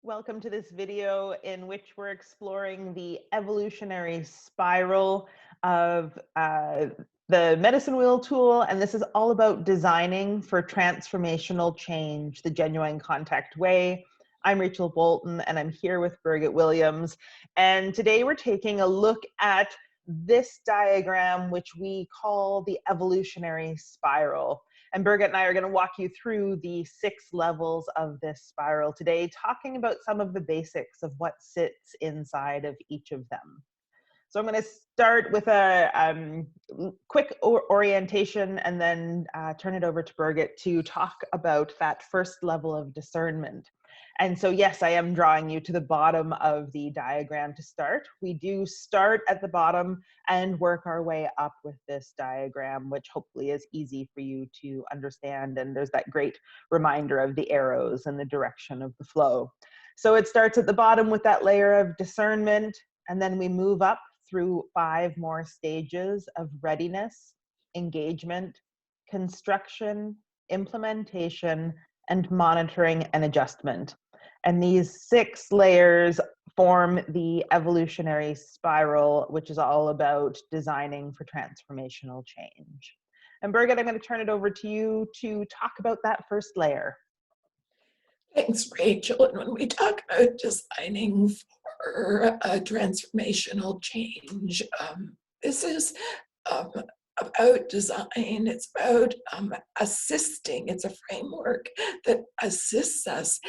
Welcome to this video in which we're exploring the evolutionary spiral of the medicine wheel tool. And this is all about designing for transformational change, the genuine contact way. I'm Rachel Bolton, and I'm here with Birgit Williams. And today we're taking a look at this diagram, which we call the evolutionary spiral. And Birgit and I are going to walk you through the 6 levels of this spiral today, talking about some of the basics of what sits inside of each of them. So I'm going to start with a quick orientation and then turn it over to Birgit to talk about that first level of discernment. And so, yes, I am drawing you to the bottom of the diagram to start. We do start at the bottom and work our way up with this diagram, which hopefully is easy for you to understand. And there's that great reminder of the arrows and the direction of the flow. So it starts at the bottom with that layer of discernment, and then we move up through 5 more stages of readiness, engagement, construction, implementation, and monitoring and adjustment. And these 6 layers form the evolutionary spiral, which is all about designing for transformational change. And Birgit, I'm going to turn it over to you to talk about that first layer. Thanks, Rachel. And when we talk about designing for a transformational change, this is about design. It's about assisting. It's a framework that assists us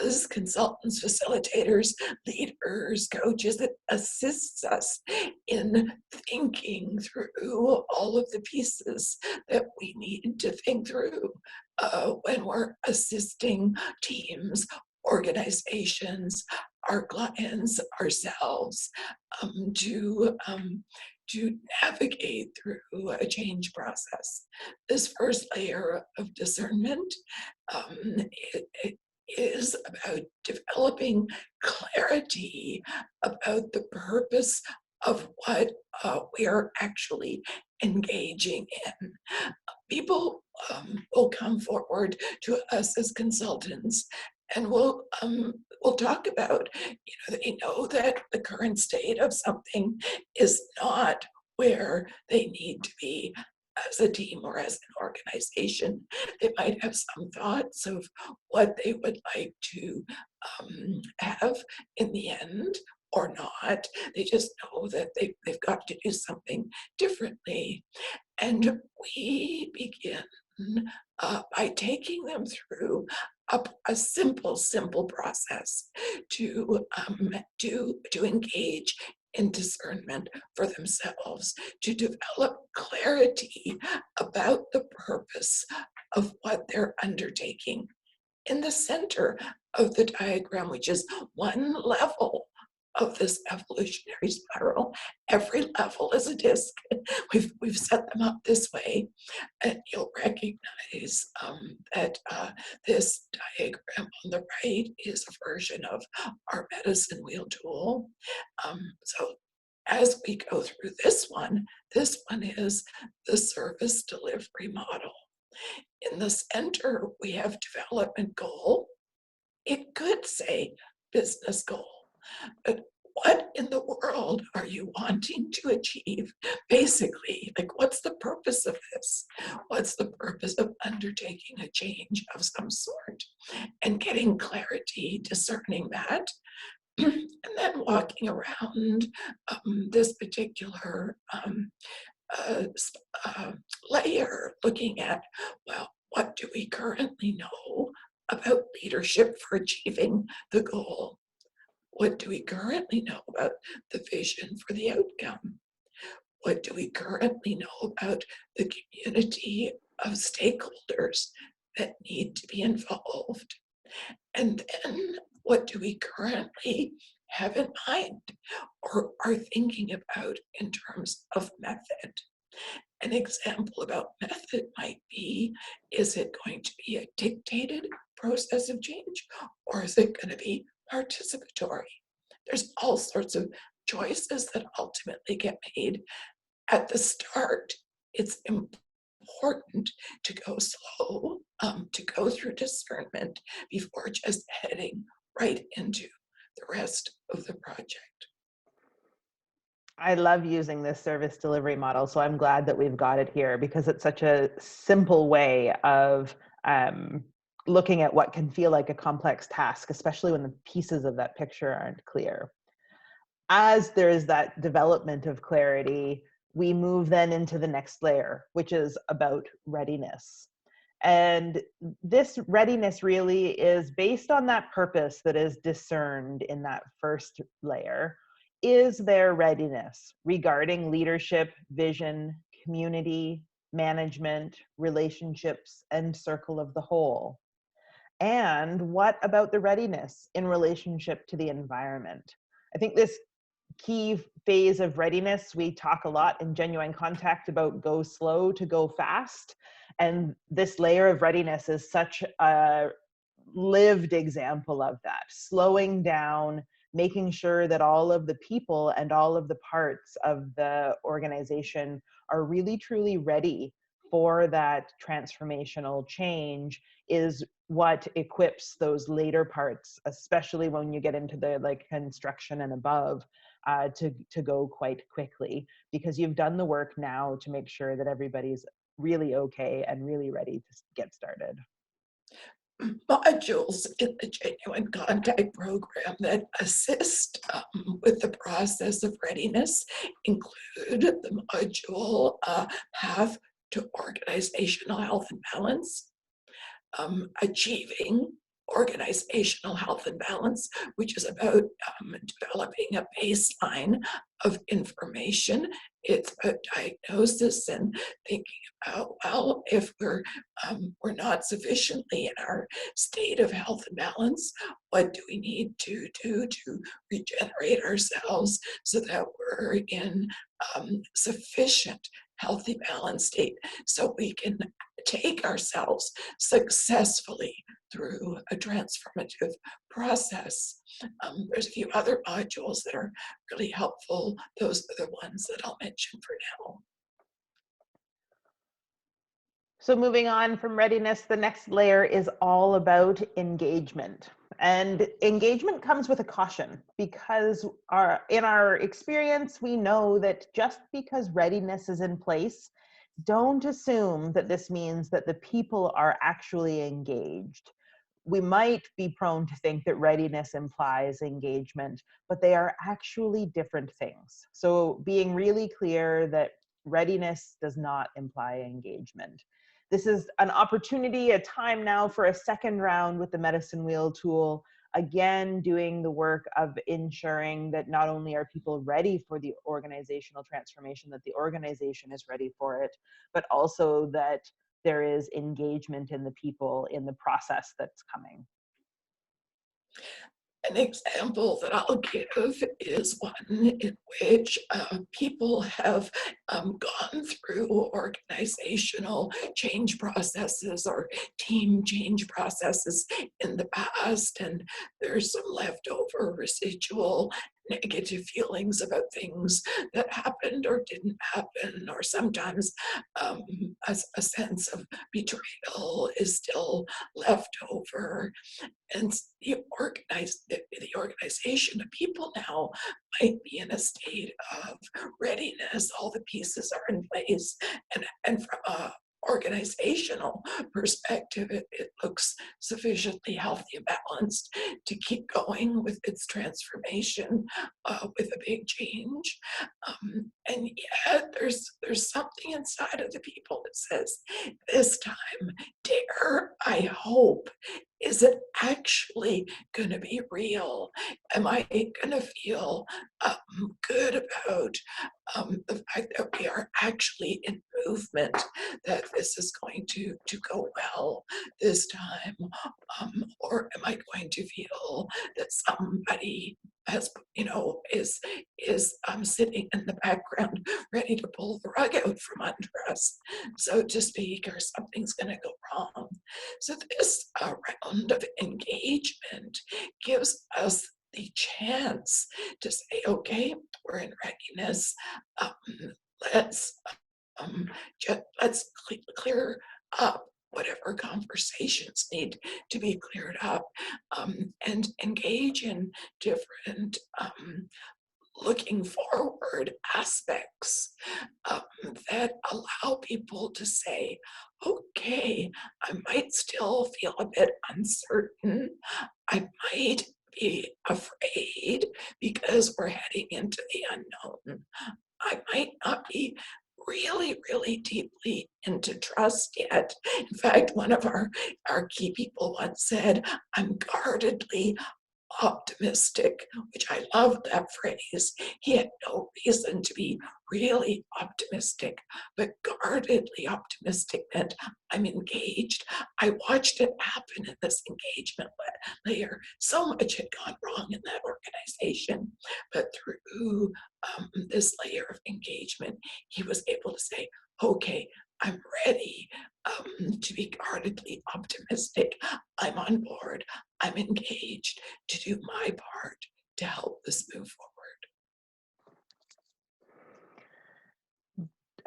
as consultants, facilitators, leaders, coaches, that assists us in thinking through all of the pieces that we need to think through when we're assisting teams, organizations, our clients, ourselves, to navigate through a change process. This first layer of discernment it is about developing clarity about the purpose of what we are actually engaging in. People will come forward to us as consultants and we'll talk about, they know that the current state of something is not where they need to be as a team or as an organization. They might have some thoughts of what they would like to have in the end or not. They just know that they've got to do something differently. And we begin by taking them through a simple process to engage in discernment for themselves, to develop clarity about the purpose of what they're undertaking. In the center of the diagram, which is one level of this evolutionary spiral, every level is a disc. We've set them up this way, and you'll recognize that this diagram on the right is a version of our medicine wheel tool. So as we go through this one is the service delivery model. In the center, we have development goal. It could say business goal, but what in the world are you wanting to achieve? Basically, like, what's the purpose of this? What's the purpose of undertaking a change of some sort? And getting clarity, discerning that, and then walking around this particular layer, looking at, well, what do we currently know about leadership for achieving the goal? What do we currently know about the vision for the outcome? What do we currently know about the community of stakeholders that need to be involved? And then what do we currently have in mind or are thinking about in terms of method? An example about method might be, is it going to be a dictated process of change, or is it going to be participatory? There's all sorts of choices that ultimately get made. At the start, it's important to go slow, to go through discernment before just heading right into the rest of the project. I love using this service delivery model, so I'm glad that we've got it here because it's such a simple way of looking at what can feel like a complex task, especially when the pieces of that picture aren't clear. As there is that development of clarity, we move then into the next layer, which is about readiness. And this readiness really is based on that purpose that is discerned in that first layer. Is there readiness regarding leadership, vision, community, management, relationships, and circle of the whole? And what about the readiness in relationship to the environment? I think this key phase of readiness, we talk a lot in Genuine Contact about go slow to go fast. And this layer of readiness is such a lived example of that. Slowing down, making sure that all of the people and all of the parts of the organization are really truly ready for that transformational change is what equips those later parts, especially when you get into the like construction and above, to go quite quickly, because you've done the work now to make sure that everybody's really okay and really ready to get started. Modules in the Genuine Contact program that assist with the process of readiness include the module Path to Organizational Health and Balance, Achieving Organizational Health and Balance, which is about developing a baseline of information. It's about diagnosis and thinking about, well, if we're not sufficiently in our state of health and balance, what do we need to do to regenerate ourselves so that we're in sufficient healthy balance state so we can take ourselves successfully through a transformative process. There's a few other modules that are really helpful. Those are the ones that I'll mention for now. So moving on from readiness, the next layer is all about engagement. And engagement comes with a caution because in our experience, we know that just because readiness is in place, don't assume that this means that the people are actually engaged. We might be prone to think that readiness implies engagement, but they are actually different things. So being really clear that readiness does not imply engagement. This is an opportunity, a time now for a second round with the medicine wheel tool. Again, doing the work of ensuring that not only are people ready for the organizational transformation, that the organization is ready for it, but also that there is engagement in the people in the process that's coming. An example that I'll give is one in which people have gone through organizational change processes or team change processes in the past, and there's some leftover residual negative feelings about things that happened or didn't happen, or sometimes a sense of betrayal is still left over. And the organization, the people now might be in a state of readiness. All the pieces are in place, and from a organizational perspective, it looks sufficiently healthy and balanced to keep going with its transformation with a big change. And yet there's something inside of the people that says, this time, dare I hope, is it actually going to be real? Am I going to feel good about the fact that we are actually in movement, that this is going to go well this time? Or am I going to feel that somebody has, is sitting in the background ready to pull the rug out from under us, so to speak, or something's going to go wrong? So this round of engagement gives us the chance to say, okay, we're in readiness. Um, let's let's clear up whatever conversations need to be cleared up, and engage in different looking forward aspects um, that allow people to say, okay, I might still feel a bit uncertain. I might be afraid because we're heading into the unknown. I might not be really deeply into trust yet. In fact, one of our key people once said, I'm guardedly optimistic, which I love that phrase. He had no reason to be really optimistic, but guardedly optimistic meant I'm engaged. I watched it happen in this engagement layer. So much had gone wrong in that organization, but through this layer of engagement, he was able to say, okay, I'm ready to be guardedly optimistic. I'm on board. I'm engaged to do my part to help this move forward.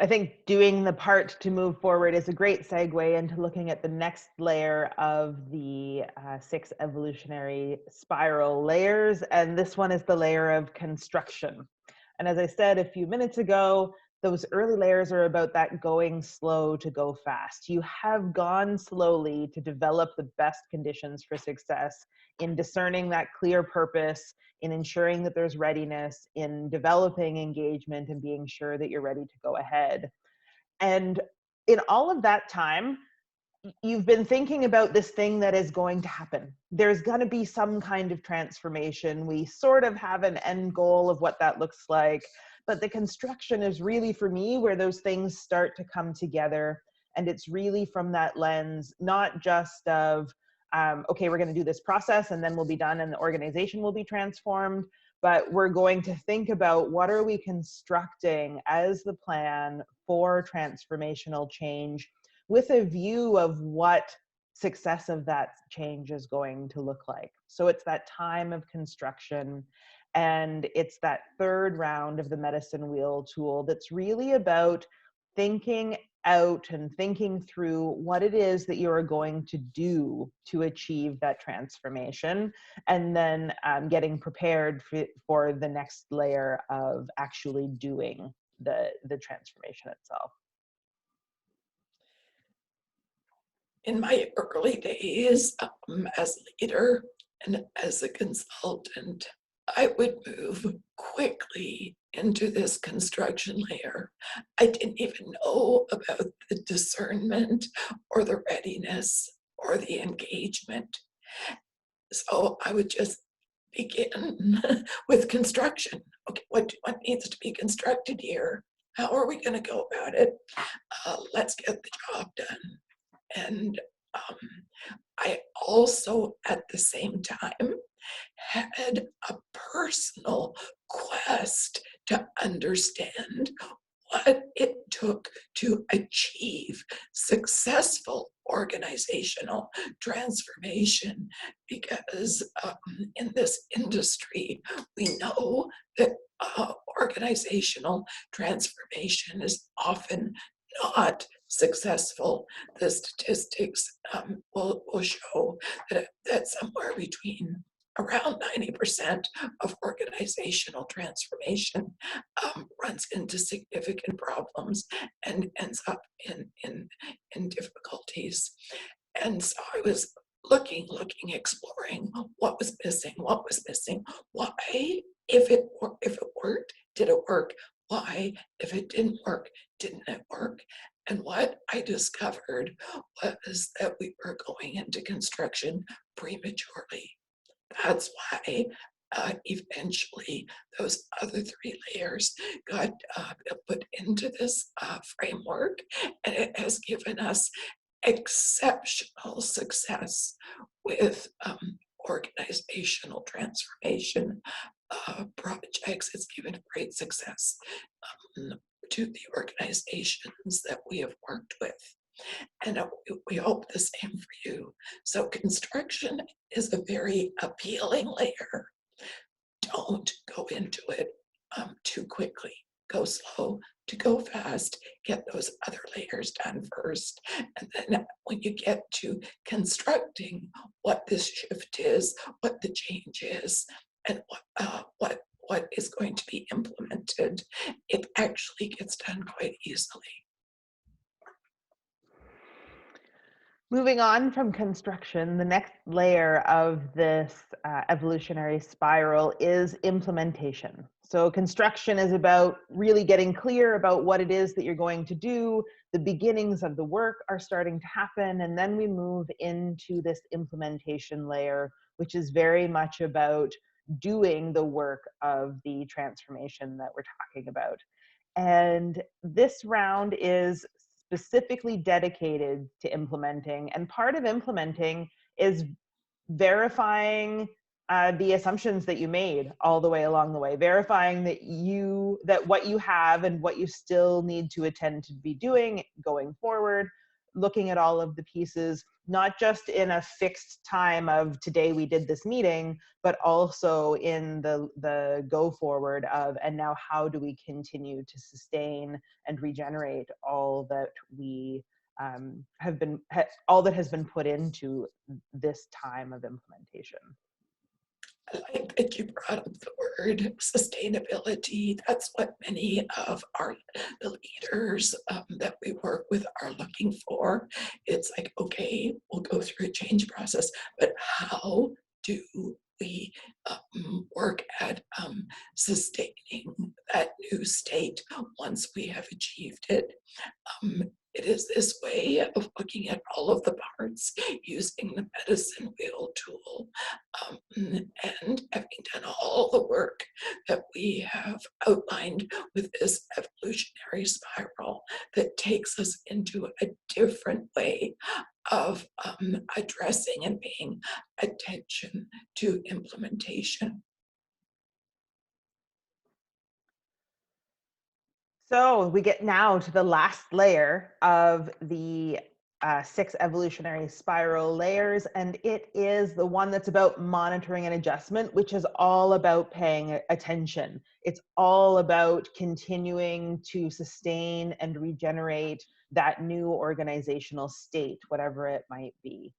I think doing the part to move forward is a great segue into looking at the next layer of the 6 evolutionary spiral layers. And this one is the layer of construction. And as I said a few minutes ago, those early layers are about that going slow to go fast. You have gone slowly to develop the best conditions for success in discerning that clear purpose, in ensuring that there's readiness, in developing engagement, and being sure that you're ready to go ahead. And in all of that time, you've been thinking about this thing that is going to happen. There's going to be some kind of transformation. We sort of have an end goal of what that looks like, but the construction is really, for me, where those things start to come together. And it's really from that lens, not just of, okay, we're going to do this process and then we'll be done and the organization will be transformed, but we're going to think about what are we constructing as the plan for transformational change, with a view of what success of that change is going to look like. So it's that time of construction, and it's that third round of the medicine wheel tool that's really about thinking out and thinking through what it is that you're going to do to achieve that transformation, and then getting prepared for the next layer of actually doing the transformation itself. In my early days as a leader and as a consultant, I would move quickly into this construction layer. I didn't even know about the discernment or the readiness or the engagement. So I would just begin with construction. Okay, what needs to be constructed here? How are we going to go about it? Let's get the job done. And I also, at the same time, had a personal quest to understand what it took to achieve successful organizational transformation, because in this industry, we know that organizational transformation is often not successful. The statistics will show that somewhere between around 90% of organizational transformation runs into significant problems and ends up in difficulties. And so I was looking, exploring what was missing, why, if it worked, did it work? Why, if it didn't work, didn't it work? And what I discovered was that we were going into construction prematurely. That's why eventually those other 3 layers got put into this framework, and it has given us exceptional success with organizational transformation projects. It's given great success to the organizations that we have worked with. And we hope the same for you. So construction is a very appealing layer. Don't go into it too quickly. go slow to go fast, get those other layers done first. And then when you get to constructing what this shift is, what the change is, and what is going to be implemented, it actually gets done quite easily. Moving on from construction, the next layer of this evolutionary spiral is implementation. So construction is about really getting clear about what it is that you're going to do. The beginnings of the work are starting to happen, and then we move into this implementation layer, which is very much about doing the work of the transformation that we're talking about. And this round is specifically dedicated to implementing. And part of implementing is verifying the assumptions that you made all the way along the way, verifying that what you have and what you still need to attend to be doing going forward, looking at all of the pieces, not just in a fixed time of today we did this meeting, but also in the go forward of, and now how do we continue to sustain and regenerate all that we all that has been put into this time of implementation. I like that you brought up the word sustainability. That's what many of the leaders that we work with are looking for. It's like, okay, we'll go through a change process, but how do we work at sustaining that new state once we have achieved it? It is this way of looking at all of the parts using the medicine wheel tool, and having done all the work that we have outlined with this evolutionary spiral that takes us into a different way of addressing and paying attention to implementation. So we get now to the last layer of the 6 evolutionary spiral layers, and it is the one that's about monitoring and adjustment, which is all about paying attention. It's all about continuing to sustain and regenerate that new organizational state, whatever it might be.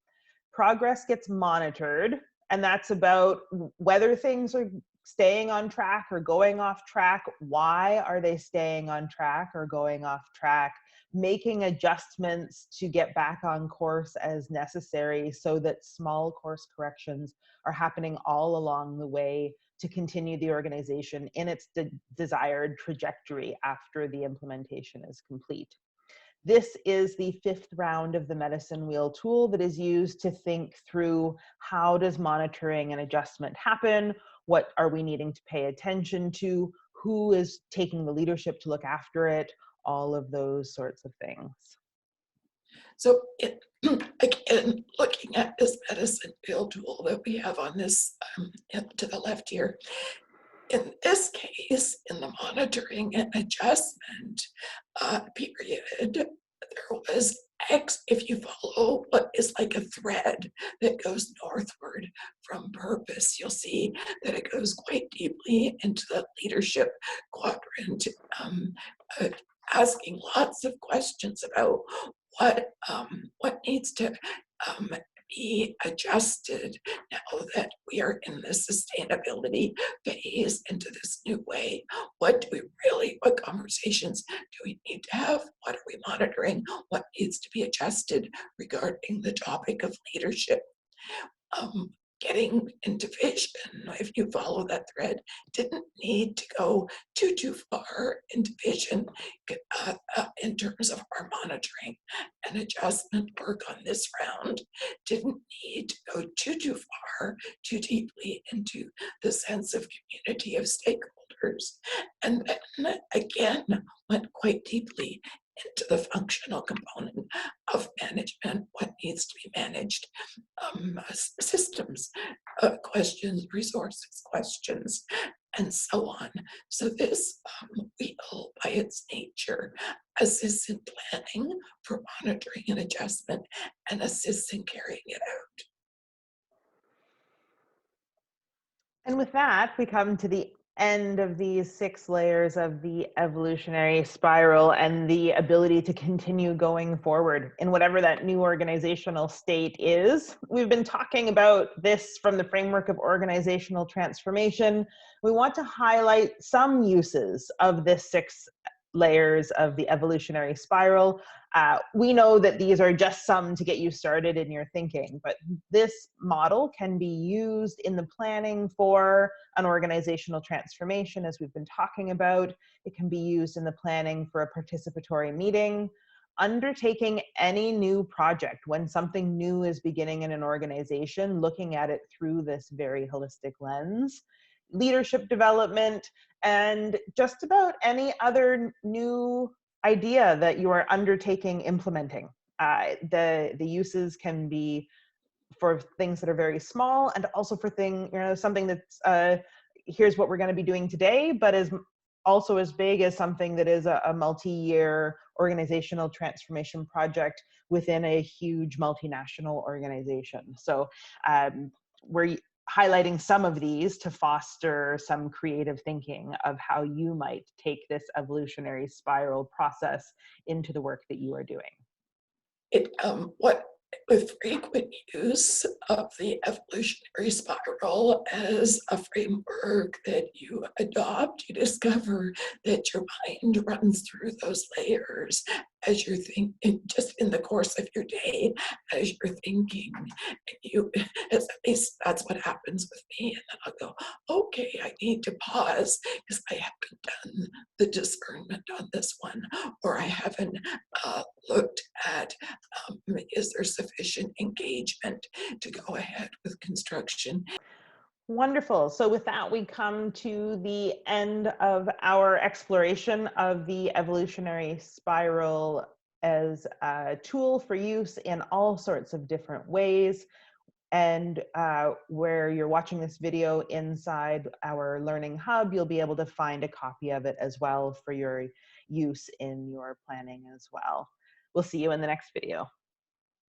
Progress gets monitored, and that's about whether things are staying on track or going off track. Why are they staying on track or going off track? Making adjustments to get back on course as necessary so that small course corrections are happening all along the way to continue the organization in its desired trajectory after the implementation is complete. This is the 5th round of the medicine wheel tool that is used to think through how does monitoring and adjustment happen? What are we needing to pay attention to? Who is taking the leadership to look after it? All of those sorts of things. So again, looking at this medicine wheel tool that we have on this to the left here, in this case, in the monitoring and adjustment period, there was X, if you follow what is like a thread that goes northward from purpose, you'll see that it goes quite deeply into the leadership quadrant, asking lots of questions about what needs to be adjusted now that we are in this sustainability phase into this new way. What conversations do we need to have? What are we monitoring? What needs to be adjusted regarding the topic of leadership? Getting into vision, if you follow that thread, didn't need to go too far into vision in terms of our monitoring and adjustment work on this round. Didn't need to go too far, too deeply into the sense of community of stakeholders. And then again, went quite deeply into the functional component of management, what needs to be managed, systems questions, resources questions, and so on. So this wheel, by its nature, assists in planning for monitoring and adjustment and assists in carrying it out. And with that, we come to the end of these 6 layers of the evolutionary spiral and the ability to continue going forward in whatever that new organizational state is. We've been talking about this from the framework of organizational transformation. We want to highlight some uses of this 6 layers of the evolutionary spiral. We know that these are just some to get you started in your thinking, but this model can be used in the planning for an organizational transformation, as we've been talking about. It can be used in the planning for a participatory meeting, undertaking any new project. When something new is beginning in an organization, looking at it through this very holistic lens, leadership development, and just about any other new idea that you are undertaking implementing. The uses can be for things that are very small, and also for something that's here's what we're going to be doing today, but is also as big as something that is a multi-year organizational transformation project within a huge multinational organization. So we're highlighting some of these to foster some creative thinking of how you might take this evolutionary spiral process into the work that you are doing. What with frequent use of the evolutionary spiral as a framework that you adopt, you discover that your mind runs through those layers as you're thinking, just in the course of your day, as you're thinking. And at least that's what happens with me. And then I'll go, okay, I need to pause because I haven't done the discernment on this one, or I haven't looked at is there sufficient engagement to go ahead with construction. Wonderful. So with that, we come to the end of our exploration of the evolutionary spiral as a tool for use in all sorts of different ways. And where you're watching this video inside our Learning Hub, you'll be able to find a copy of it as well for your use in your planning as well. We'll see you in the next video.